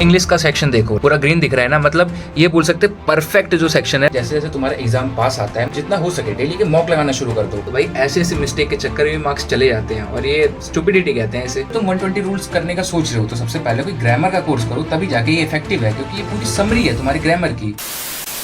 English का section देखो, पूरा ग्रीन दिख रहा है ना, मतलब ये बोल सकते परफेक्ट जो सेक्शन है। जैसे जैसे तुम्हारा एग्जाम पास आता है, जितना हो सके डेली के मॉक लगाना शुरू कर दो। तो भाई ऐसे ऐसे मिस्टेक के चक्कर में मार्क्स चले जाते हैं और ये स्टुपिडिटी कहते हैं इसे। तुम 120 रूल्स करने का सोच रहे हो तो सबसे पहले कोई ग्रामर का कोर्स करो, तभी जाके ये इफेक्टिव है, क्योंकि ये पूरी समरी है तुम्हारी ग्रामर की।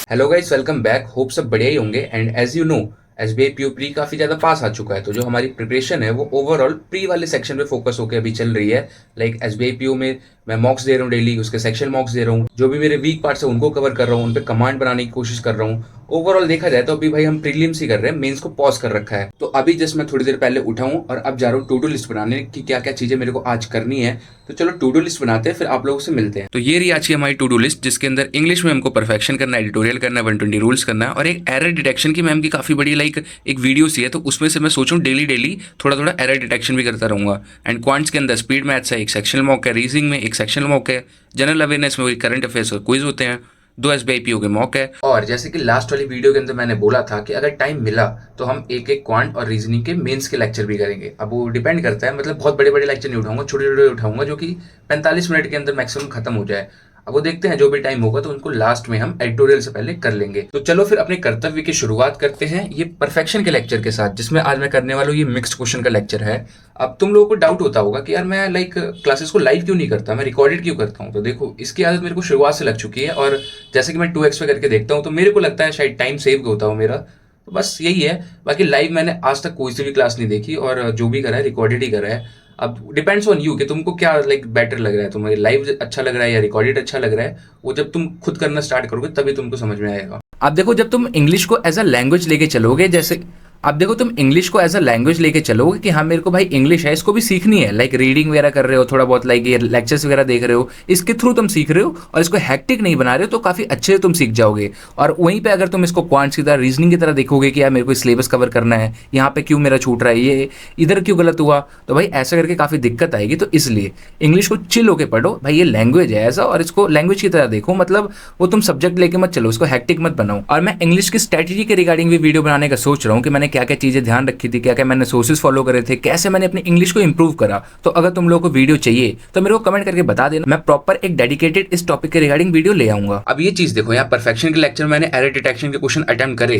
Hello guys, welcome back. Hope सब बढ़िया ही होंगे। And as you know, SBI PO pre काफी ज्यादा पास आ चुका है, तो जो हमारी प्रिपरेशन है वो ओवरऑल प्री वाले सेक्शन पे फोकस होकर अभी चल रही है। लाइक एसबीआई पीओ में मैं मॉक्स दे रहा हूँ डेली, उसके सेक्शन मॉक्स दे रहा हूँ, जो भी मेरे वीक पार्ट्स है उनको कवर कर रहा हूँ, उन पे कमांड बनाने की कोशिश कर रहा हूँ। ओवरऑल देखा जाए तो अभी भाई हम प्रीलिम्स ही कर रहे हैं, मेंस को पॉज कर रखा है। तो अभी जस्ट मैं थोड़ी देर पहले उठा हूँ और अब जा रहा हूँ टू डू लिस्ट बनाने की क्या क्या चीजें मेरे को आज करनी है। तो चलो टू डू लिस्ट बनाते हैं, फिर आप लोगों से मिलते हैं। तो ये रही आज की हमारी टू डू लिस्ट, जिसके अंदर इंग्लिश में हमको परफेक्शन करना है, एडिटोरियल करना है, 120 रूल्स करना है, और एक एरर डिटेक्शन की मैम की काफी बड़ी लाइक एक वीडियो सी है, तो उसमें से मैं सोचूं डेली डेली थोड़ा थोड़ा एरर डिटेक्शन भी करता रहूंगा। एंड क्वांट्स के अंदर स्पीड मैथ्स है, एक सेक्शनल मॉक है, रीजनिंग में एक सेक्शनल मॉक है, जनरल अवेयरनेस में वही करंट अफेयर्स और क्विज होते हैं, 2 एसबीआई पीओ के मॉक है। और जैसे कि लास्ट वाली वीडियो के अंदर मैंने बोला था कि अगर टाइम मिला तो हम एक एक क्वांट और रीजनिंग के मेंस के लेक्चर भी करेंगे। अब वो डिपेंड करता है, मतलब बहुत बड़े बड़े लेक्चर नहीं उठाऊंगा, छोटे छोटे उठाऊंगा जो कि 45 मिनट के अंदर मैक्सिमम खत्म हो जाए। अब वो देखते हैं, जो भी टाइम होगा तो उनको लास्ट में हम एडिटोरियल से पहले कर लेंगे। तो चलो फिर अपने कर्तव्य की शुरुआत करते हैं ये परफेक्शन के लेक्चर के साथ, जिसमें आज मैं करने वाला हूँ ये मिक्स्ड क्वेश्चन का लेक्चर है। अब तुम लोगों को डाउट होता होगा कि यार मैं लाइक क्लासेस को लाइव क्यों नहीं करता, मैं रिकॉर्डेड क्यों करता हूँ। तो देखो, इसकी आदत मेरे को शुरुआत से लग चुकी है, और जैसे कि मैं 2x पे करके देखता हूँ तो मेरे को लगता है शायद टाइम सेव होता हो मेरा। तो बस यही है। बाकी लाइव मैंने आज तक कोई सी भी क्लास नहीं देखी, और जो भी करा है रिकॉर्डेड ही करा है। अब डिपेंड्स ऑन यू कि तुमको क्या लाइक बेटर लग रहा है, तुम्हें लाइव अच्छा लग रहा है या रिकॉर्डेड अच्छा लग रहा है। वो जब तुम खुद करना स्टार्ट करोगे तभी तुमको समझ में आएगा। आप देखो, जब तुम इंग्लिश को एज अ लैंग्वेज लेके चलोगे, जैसे आप देखो तुम इंग्लिश को एज अ लैंग्वेज लेके चलोगे कि हाँ मेरे को भाई इंग्लिश है, इसको भी सीखनी है, लाइक रीडिंग वगैरह कर रहे हो, थोड़ा बहुत लाइक ये लेक्चर्स वगैरह देख रहे हो, इसके थ्रू तुम सीख रहे हो और इसको हैक्टिक नहीं बना रहे हो, तो काफी अच्छे से तुम सीख जाओगे। और वहीं पे अगर तुम इसको क्वांट्स की तरह, रीजनिंग की तरह देखोगे कि यार मेरे को सिलेबस कवर करना है, यहाँ पे क्यों मेरा छूट रहा है, ये इधर क्यों गलत हुआ, तो भाई ऐसा करके काफी दिक्कत आएगी। तो इसलिए इंग्लिश को चिल होके पढ़ो भाई, ये लैंग्वेज है ऐसा, और इसको लैंग्वेज की तरह देखो, मतलब वो तुम सब्जेक्ट लेके मत चलो, इसको हैक्टिक मत बनाओ। और मैं इंग्लिश की स्ट्रेटेजी के रिगार्डिंग भी वीडियो बनाने का सोच रहा हूँ कि मैंने क्या क्या चीजें ध्यान रखी थी, क्या क्या मैंने सोर्सेज फॉलो करे थे, कैसे मैंने अपनी इंग्लिश को इंप्रूव करा। तो अगर तुम लोगों को वीडियो चाहिए तो मेरे को कमेंट करके बता देना, मैं प्रॉपर एक डेडिकेटेड इस टॉपिक के रिगार्डिंग वीडियो ले आऊंगा। अब ये चीज देखो, यहाँ परफेक्शन के लेक्चर मैंने एरर डिटेक्शन के क्वेश्चन अटेम्प्ट करे,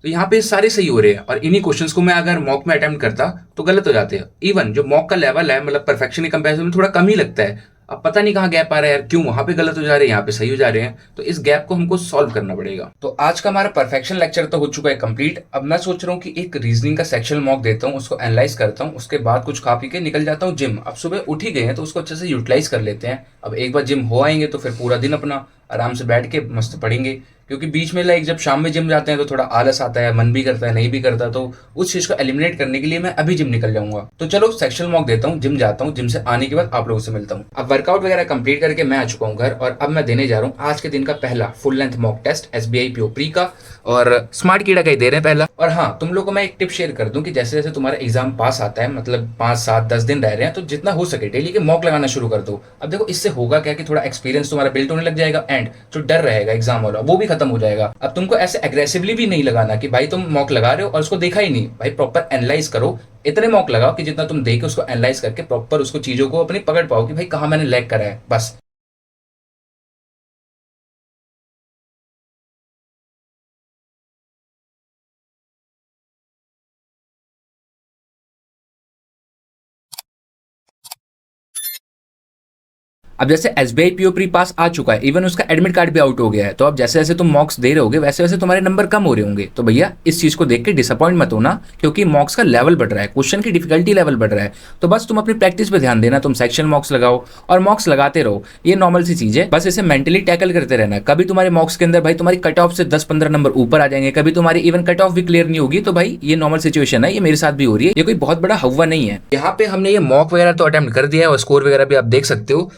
तो यहाँ पे सारे सही हो रहे हैं, और इन्हीं क्वेश्चंस को मैं अगर मॉक में अटेम्प्ट करता तो गलत हो जाते हैं। इवन जो मॉक का लेवल है, मतलब परफेक्शन के कंपैरिजन में थोड़ा कम ही लगता है। अब पता नहीं कहाँ गैप आ रहा है यार, क्यों वहां पे गलत हो जा रहे हैं, यहाँ पे सही हो जा रहे हैं। तो इस गैप को हमको सॉल्व करना पड़ेगा। तो आज का हमारा परफेक्शन लेक्चर तो हो चुका है कंप्लीट। अब मैं सोच रहा हूँ कि एक रीजनिंग का सेक्शन मॉक देता हूँ, उसको एनालाइज करता हूँ, उसके बाद कुछ खा पी के निकल जाता हूँ जिम। अब सुबह उठ ही गए हैं तो उसको अच्छे से यूटिलाइज कर लेते हैं। अब एक बार जिम हो आएंगे तो फिर पूरा दिन अपना आराम से बैठ के मस्त पढ़ेंगे, क्योंकि बीच में लाइक जब शाम में जिम जाते हैं तो थोड़ा आलस आता है, मन भी करता है नहीं भी करता, तो उस चीज को एलिमिनेट करने के लिए मैं अभी जिम निकल जाऊंगा। तो चलो सेक्शन मॉक देता हूँ, जिम जाता हूँ, जिम से आने के बाद आप लोगों से मिलता हूँ। अब वर्कआउट वगैरह कंप्लीट करके मैं आ चुका हूँ घर, और अब मैं देने जा रहा हूँ आज के दिन का पहला full length mock test SBI PO pre का, और स्मार्ट कीड़ा का ही दे रहे हैं पहला। और हाँ, तुम लोग को मैं एक टिप शेयर कर दूं कि जैसे जैसे तुम्हारा एग्जाम पास आता है, मतलब 5 7 10 दिन रह रहे हैं, तो जितना हो सके डेली के मॉक लगाना शुरू कर दो। अब देखो, इससे होगा क्या कि थोड़ा एक्सपीरियंस तुम्हारा बिल्ट होने लग जाएगा, एंड जो डर रहेगा एग्जाम वाला वो भी खत्म हो जाएगा। अब तुमको ऐसे एग्रेसिवली भी नहीं लगाना कि भाई तुम मॉक लगा रहे हो और उसको देखा ही नहीं, भाई प्रॉपर एनालाइज करो। इतने मॉक लगाओ कि जितना तुम देखे उसको एनालाइज करके प्रॉपर उसको चीजों को अपनी पकड़ पाओ कि भाई कहाँ मैंने लैग करा है, बस। अब जैसे एसबीआई पीओ प्री पास आ चुका है, इवन उसका एडमिट कार्ड भी आउट हो गया है, तो अब जैसे जैसे तुम मॉक्स दे रहे होगे वैसे वैसे तुम्हारे नंबर कम हो रहे होंगे। तो भैया इस चीज को देख के डिसअपॉइंट मत होना, क्योंकि मॉक्स का लेवल बढ़ रहा है, क्वेश्चन की डिफिकल्टी लेवल बढ़ रहा है। तो बस तुम अपनी प्रैक्टिस पे ध्यान देना, तुम सेक्शन मॉक्स लगाओ और मॉक्स लगाते रहो, ये नॉर्मल सी चीज है, बस इसे मेंटली टैकल करते रहना। कभी तुम्हारे मॉक्स के अंदर भाई तुम्हारी कट ऑफ से 10 15 नंबर ऊपर आ जाएंगे, कभी तुम्हारी इवन कट ऑफ भी क्लियर नहीं होगी। तो भाई ये नॉर्मल सिचुएशन है, ये मेरे साथ भी हो रही है, ये कोई बहुत बड़ा हवा नहीं है। यहाँ पे हमने ये मॉक वगैरह तो अटेम्प्ट कर दिया है और स्कोर वगैरह भी आप देख सकते हो,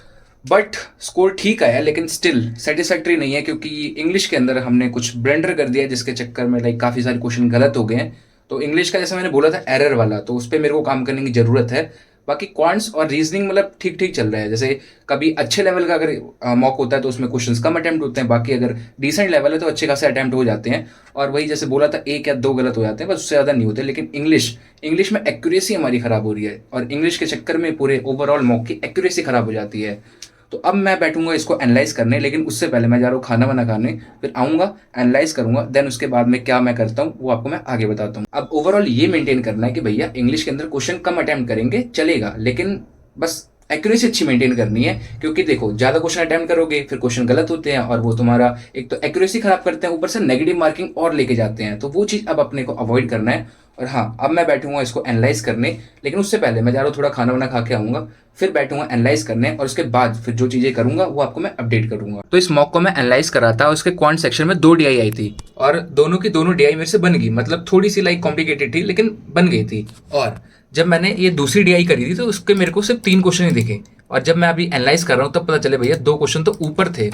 बट स्कोर ठीक आया, लेकिन स्टिल सेटिस्फैक्ट्री नहीं है, क्योंकि इंग्लिश के अंदर हमने कुछ ब्लेंडर कर दिया जिसके चक्कर में लाइक काफ़ी सारे क्वेश्चन गलत हो गए हैं। तो इंग्लिश का जैसे मैंने बोला था एरर वाला, तो उस पर मेरे को काम करने की ज़रूरत है। बाकी क्वांट्स और रीजनिंग मतलब ठीक ठीक चल रहा है। जैसे कभी अच्छे लेवल का अगर मॉक होता है तो उसमें क्वेश्चंस कम अटेम्प्ट होते हैं, बाकी अगर डिसेंट लेवल है तो अच्छे खासे अटेम्प्ट हो जाते हैं। और वही जैसे बोला था, 1 या 2 गलत हो जाते हैं, बस उससे ज़्यादा नहीं होते। लेकिन इंग्लिश में एक्यूरेसी हमारी ख़राब हो रही है, और इंग्लिश के चक्कर में पूरे ओवरऑल मॉक की एक्यूरेसी ख़राब हो जाती है। तो तो अब मैं बैठूंगा इसको एनालाइज करने, लेकिन उससे पहले मैं जा रहा हूँ खाना वाना खाने, फिर आऊँगा एनालाइज करूंगा, देन उसके बाद में क्या मैं करता हूँ वो आपको मैं आगे बताता हूँ। अब ओवरऑल ये मेंटेन करना है कि भैया इंग्लिश के अंदर क्वेश्चन कम अटेम्प्ट करेंगे चलेगा, लेकिन बस एक्यूरेसी अच्छी मेंटेन करनी है। क्योंकि देखो ज्यादा क्वेश्चन अटेम्प्ट करोगे फिर क्वेश्चन गलत होते हैं और वो तुम्हारा एक तो एक्यूरेसी खराब करते हैं, ऊपर से नेगेटिव मार्किंग और लेके जाते हैं, तो वो चीज अब अपने को अवॉइड करना है। और हाँ, अब मैं बैठूंगा इसको एनालाइज करने, लेकिन उससे पहले मैं जा रहा हूँ थोड़ा खाना वाना खा के आऊंगा, फिर बैठूंगा एनालाइज करने और उसके बाद फिर जो चीजें करूंगा वो आपको मैं अपडेट करूंगा। तो इस मॉक को मैं एनालाइज कर रहा था, उसके क्वांट सेक्शन में 2 डीआई आई थी और दोनों की दोनों डीआई मेरे से बन गई, मतलब थोड़ी सी लाइक कॉम्प्लिकेटेड थी लेकिन बन गई थी। और जब मैंने ये दूसरी डीआई करी थी तो उसके मेरे को सिर्फ 3 क्वेश्चन ही दिखे, और जब मैं अभी एनालाइज कर रहा हूँ तब पता चले भैया 2 क्वेश्चन तो ऊपर थे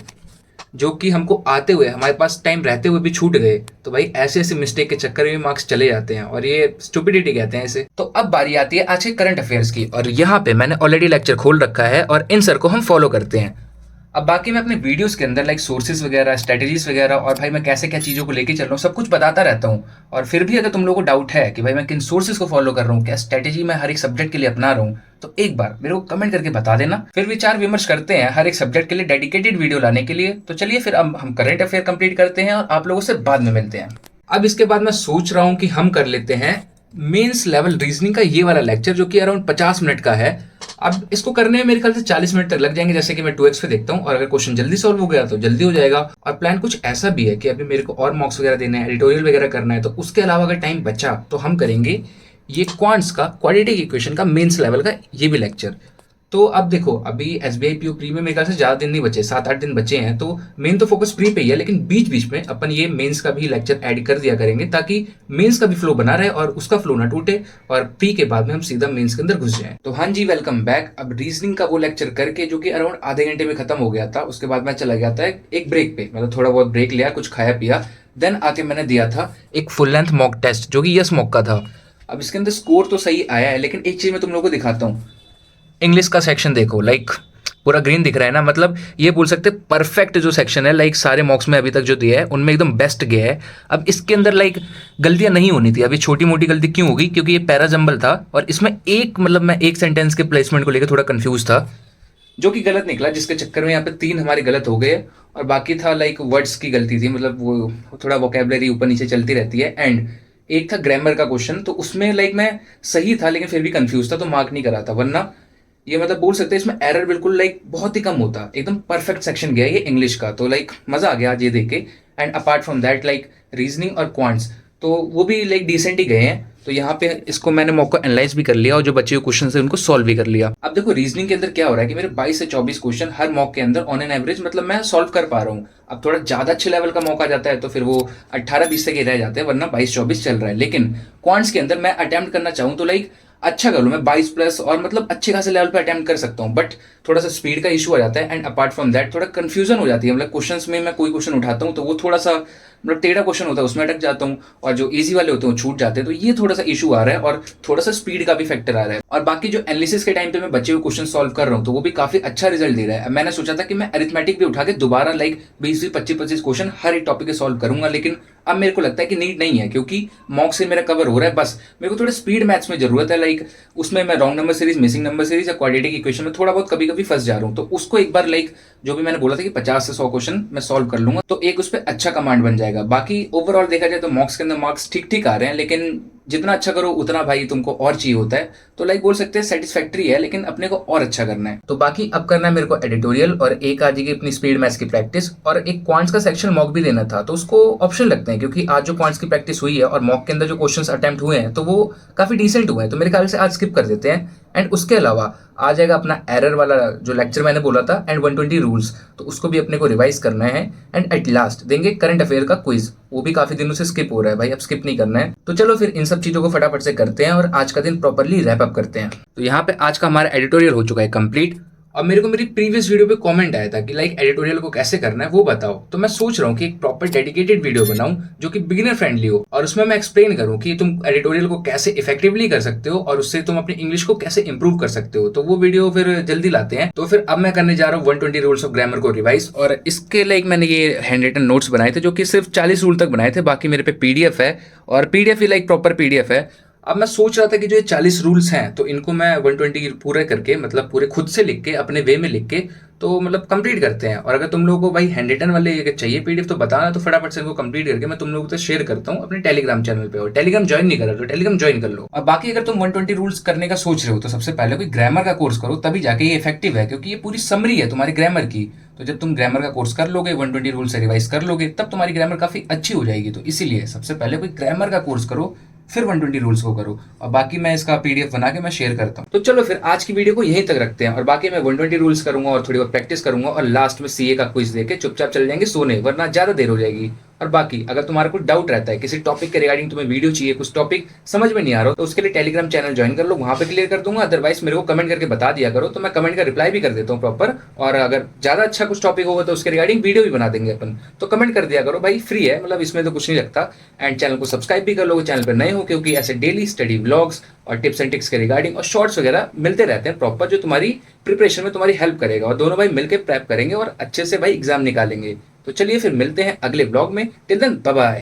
जो कि हमको आते हुए हमारे पास टाइम रहते हुए भी छूट गए। तो भाई ऐसे ऐसे मिस्टेक के चक्कर में मार्क्स चले जाते हैं और ये स्टुपिडिटी कहते हैं इसे। तो अब बारी आती है आज के करंट अफेयर्स की, और यहाँ पे मैंने ऑलरेडी लेक्चर खोल रखा है और इन सर को हम फॉलो करते हैं। अब बाकी मैं अपने वीडियोस के अंदर लाइक सोर्सेज वगैरह, स्ट्रेटेजीज वगैरह, और भाई मैं कैसे क्या चीज़ों को लेके चल रहा हूँ सब कुछ बताता रहता हूँ। और फिर भी अगर तुम लोगों को डाउट है कि भाई मैं किन सोर्सेज को फॉलो कर रहा हूँ, क्या स्ट्रेटेजी मैं हर एक सब्जेक्ट के लिए अपना रहा हूँ, तो एक बार मेरे को कमेंट करके बता देना, फिर विचार विमर्श करते हैं हर एक सब्जेक्ट के लिए डेडिकेटेड वीडियो लाने के लिए। तो चलिए फिर अब हम करंट अफेयर कंप्लीट करते हैं और आप लोगों से बाद में मिलते हैं। अब इसके बाद मैं सोच रहा हूँ कि हम कर लेते हैं मेंस लेवल रीजनिंग का ये वाला लेक्चर, जो कि अराउंड 50 मिनट का है। अब इसको करने में मेरे ख्याल से 40 मिनट तक लग जाएंगे, जैसे कि मैं 2x पे देखता हूँ, और अगर क्वेश्चन जल्दी सॉल्व हो गया तो जल्दी हो जाएगा। और प्लान कुछ ऐसा भी है कि अभी मेरे को और मॉक्स वगैरह देने हैं, एडिटोरियल वगैरह करना है, तो उसके अलावा अगर टाइम बचा तो हम करेंगे ये क्वांट्स का, क्वाड्रेटिक इक्वेशन का मेंस लेवल का ये भी लेक्चर। तो अब देखो अभी SBI PO प्री में मेरे ख्याल से ज़्यादा दिन नहीं बचे, 7-8 दिन बचे हैं, तो मेन तो फोकस प्री पे ही है, लेकिन बीच बीच में अपन ये मेंस का भी लेक्चर ऐड कर दिया करेंगे ताकि मेंस का भी फ्लो बना रहे और उसका फ्लो ना टूटे, और प्री के बाद में हम सीधा मेंस के अंदर घुस जाएं। तो हाँ जी, वेलकम बैक। अब रीजनिंग का वो लेक्चर करके जो कि अराउंड आधे घंटे में खत्म हो गया था, उसके बाद मैं चला गया था एक ब्रेक पे, मतलब थोड़ा बहुत ब्रेक लिया, कुछ खाया पिया, देन आके मैंने दिया था एक फुल लेंथ मॉक टेस्ट जो कि यस मॉक का था। अब इसके अंदर स्कोर तो सही आया है, लेकिन एक चीज मैं तुम लोगों को दिखाता हूँ। इंग्लिश का सेक्शन देखो, लाइक पूरा ग्रीन दिख रहा है ना, मतलब ये बोल सकते हैं परफेक्ट जो सेक्शन है, लाइक सारे मॉक्स में अभी तक जो दिया है उनमें एकदम बेस्ट गया है। अब इसके अंदर लाइक गलतियां नहीं होनी थी, अभी छोटी मोटी गलती क्यों होगी, क्योंकि ये पैरा जंबल था और इसमें एक मतलब मैं एक सेंटेंस के प्लेसमेंट को लेकर थोड़ा कंफ्यूज था, जो कि गलत निकला, जिसके चक्कर में यहाँ पे 3 हमारे गलत हो गए। और बाकी था लाइक वर्ड्स की गलती थी, मतलब वो थोड़ा वोकेबलरी ऊपर नीचे चलती रहती है। एंड एक था ग्रामर का क्वेश्चन, तो उसमें लाइक मैं सही था लेकिन फिर भी कंफ्यूज था, तो मार्क नहीं करा था। वरना ये मतलब बोल सकते हैं इसमें एरर बिल्कुल लाइक बहुत ही कम होता, एकदम परफेक्ट सेक्शन गया ये इंग्लिश का, तो लाइक मजा आ गया आज ये देख के। And apart from that like reasoning और क्वांट्स तो वो भी लाइक डिसेंट ही गए हैं। तो यहाँ पे इसको मैंने मॉक को एनालाइज भी कर लिया और जो बचे हुए क्वेश्चन है उनको सॉल्व भी कर लिया। अब देखो रीजनिंग के अंदर क्या हो रहा है कि मेरे 22 से 24 क्वेश्चन हर मॉक के अंदर ऑन एन एवरेज मतलब मैं सॉल्व कर पा रहा हूँ। अब थोड़ा ज्यादा अच्छे लेवल का मौका जाता है तो फिर वो 18-20 तक ही रह जाते हैं, वरना 22-24 चल रहा है। लेकिन क्वांट्स के अंदर मैं अटेम्प्ट करना चाहूँ तो लाइक अच्छा कर लूँ मैं 22 प्लस, और मतलब अच्छे खासे लेवल पे अटेम्प्ट कर सकता हूँ, बट थोड़ा सा स्पीड का इशू आ जाता है। एंड अपार्ट फ्रॉम दैट थोड़ा कंफ्यूजन हो जाती है, मतलब क्वेश्चंस में मैं कोई क्वेश्चन उठाता हूँ तो वो थोड़ा सा मतलब टेढ़ा क्वेश्चन होता है उसमें अटक जाता हूँ, और जो इजी वाले होते हैं छूट जाते हैं, तो ये थोड़ा सा इशू आ रहा है और थोड़ा सा स्पीड का भी फैक्टर आ रहा है। और बाकी जो एनालिसिस के टाइम पे मैं बचे हुए क्वेश्चन सॉल्व कर रहा हूँ तो वो भी काफी अच्छा रिजल्ट दे रहा है। मैंने सोचा था कि मैं अरिथमेटिक भी उठा के दोबारा लाइक 20-25 क्वेश्चन हर एक टॉपिक के सॉल्व करूंगा, लेकिन अब मेरे को लगता है कि नीड नहीं है, क्योंकि मॉक से मेरा कवर हो रहा है। बस मेरे को थोड़ा स्पीड मैथ्स में जरूरत है, लाइक उसमें मैं wrong number series, missing number series या क्वाड्रेटिक इक्वेशन में थोड़ा बहुत कभी कभी फंस जा रहा हूँ, तो उसको एक बार लाइक जो भी मैंने बोला था कि 50 से 100 क्वेश्चन मैं सॉल्व कर लूंगा, तो एक उस पर अच्छा कमांड बन जाएगा। बाकी ओवरऑल देखा जाए तो मॉक्स के अंदर मार्क्स ठीक ठीक आ रहे हैं, लेकिन जितना अच्छा करो उतना भाई तुमको और चाहिए होता है, तो लाइक बोल सकते हैं सेटिस्फैक्ट्री है, लेकिन अपने को और अच्छा करना है। तो बाकी अब करना है मेरे को एडिटोरियल, और एक आज की अपनी स्पीड मैथ्स की प्रैक्टिस, और एक क्वांट्स का सेक्शन मॉक भी देना था, तो उसको ऑप्शन लगते हैं, क्योंकि आज जो क्वांट्स की प्रैक्टिस हुई है और मॉक के अंदर जो क्वेश्चंस अटेम्प्ट हुए हैं तो वो काफी डिसेंट हुए हैं, तो मेरे ख्याल से आज स्किप कर देते हैं। एंड उसके अलावा आ जाएगा अपना एरर वाला जो लेक्चर मैंने बोला था एंड 120 रूल्स, तो उसको भी अपने को रिवाइज करना है। एंड एट लास्ट देंगे करंट अफेयर का क्विज, वो भी काफी दिनों से स्किप हो रहा है भाई, अब स्किप नहीं करना है। तो चलो फिर इन सब चीजों को फटाफट से करते हैं और आज का दिन प्रॉपरली रैप अप करते हैं। तो यहाँ पे आज का हमारा एडिटोरियल हो चुका है कंप्लीट। अब मेरे को मेरी प्रीवियस वीडियो पे कमेंट आया था कि लाइक एडिटोरियल को कैसे करना है वो बताओ, तो मैं सोच रहा हूँ कि एक प्रॉपर डेडिकेटेड वीडियो बनाऊं जो कि बिगिनर फ्रेंडली हो, और उसमें मैं एक्सप्लेन करूँ कि तुम एडिटोरियल को कैसे इफेक्टिवली कर सकते हो और उससे तुम अपनी इंग्लिश को कैसे इंप्रूव कर सकते हो। तो वो वीडियो फिर जल्दी लाते हैं। तो फिर अब मैं करने जा रहा हूँ 120 रूल्स ऑफ ग्रामर को रिवाइज, और इसके लाइक मैंने ये हैंड रिटन नोट्स बनाए थे जो कि सिर्फ 40 रूल तक बनाए थे, बाकी मेरे पे पीडीएफ है, और पीडीएफ ही लाइक प्रॉपर पीडीएफ है। अब मैं सोच रहा था कि जो ये 40 रूल्स हैं तो इनको मैं 120 पूरे करके, मतलब पूरे खुद से लिख के अपने वे में लिख के, तो मतलब कंप्लीट करते हैं। और अगर तुम लोगों को भाई हैंड रिटन वाले अगर चाहिए पीडीएफ तो बताना, तो फटाफट से इनको कंप्लीट करके मैं तुम लोगों को शेयर करता हूँ अपने टेलीग्राम चैनल पे। और टेलीग्राम ज्वाइन नहीं कर रहे तो टेलीग्राम ज्वाइन कर लो। और बाकी अगर तुम 120 रूल्स करने का सोच रहे हो तो सबसे पहले कोई ग्रामर का कोर्स करो, तभी जाके ये इफेक्टिव है, क्योंकि ये पूरी समरी है तुम्हारी ग्रामर की। तो जब तुम ग्रामर का कोर्स कर लोगे, 120 रूल से रिवाइज कर लोगे, तब तुम्हारी ग्रामर काफी अच्छी हो जाएगी। तो इसीलिए सबसे पहले कोई ग्रामर का कोर्स करो, फिर 120 रूल्स को करो। और बाकी मैं इसका पीडीएफ बना के मैं शेयर करता हूँ। तो चलो फिर आज की वीडियो को यहीं तक रखते हैं, और बाकी मैं 120 रूल्स करूंगा और थोड़ी बहुत प्रैक्टिस करूंगा, और लास्ट में सीए का क्विज देके चुपचाप चले जाएंगे सोने, वरना ज्यादा देर हो जाएगी। और बाकी अगर तुम्हारा कुछ डाउट रहता है किसी टॉपिक के रिगार्डिंग, तुम्हें वीडियो चाहिए, कुछ टॉपिक समझ में नहीं आ रहा, तो उसके लिए टेलीग्राम चैनल ज्वाइन कर लो, वहां पे क्लियर कर दूंगा। अदरवाइज मेरे को कमेंट करके बता दिया करो, तो मैं कमेंट का रिप्लाई भी कर देता हूँ प्रॉपर। और अगर ज्यादा अच्छा कुछ टॉपिक होगा तो उसके रिगार्डिंग वीडियो भी बना देंगे अपन, तो कमेंट कर दिया करो भाई, फ्री है, मतलब इसमें तो कुछ नहीं लगता। एंड चैनल को सब्सक्राइब भी कर लोगे चैनल पर नए हो, क्योंकि ऐसे डेली स्टडी व्लॉग्स और टिप्स एंड ट्रिक्स के रिगार्डिंग और शॉर्ट्स वगैरह मिलते रहते हैं प्रॉपर, जो तुम्हारी प्रिपरेशन में तुम्हारी हेल्प करेगा। और दोनों भाई मिलकर प्रेप करेंगे और अच्छे से भाई एग्जाम निकालेंगे। तो चलिए फिर मिलते हैं अगले ब्लॉग में। Till then bye bye.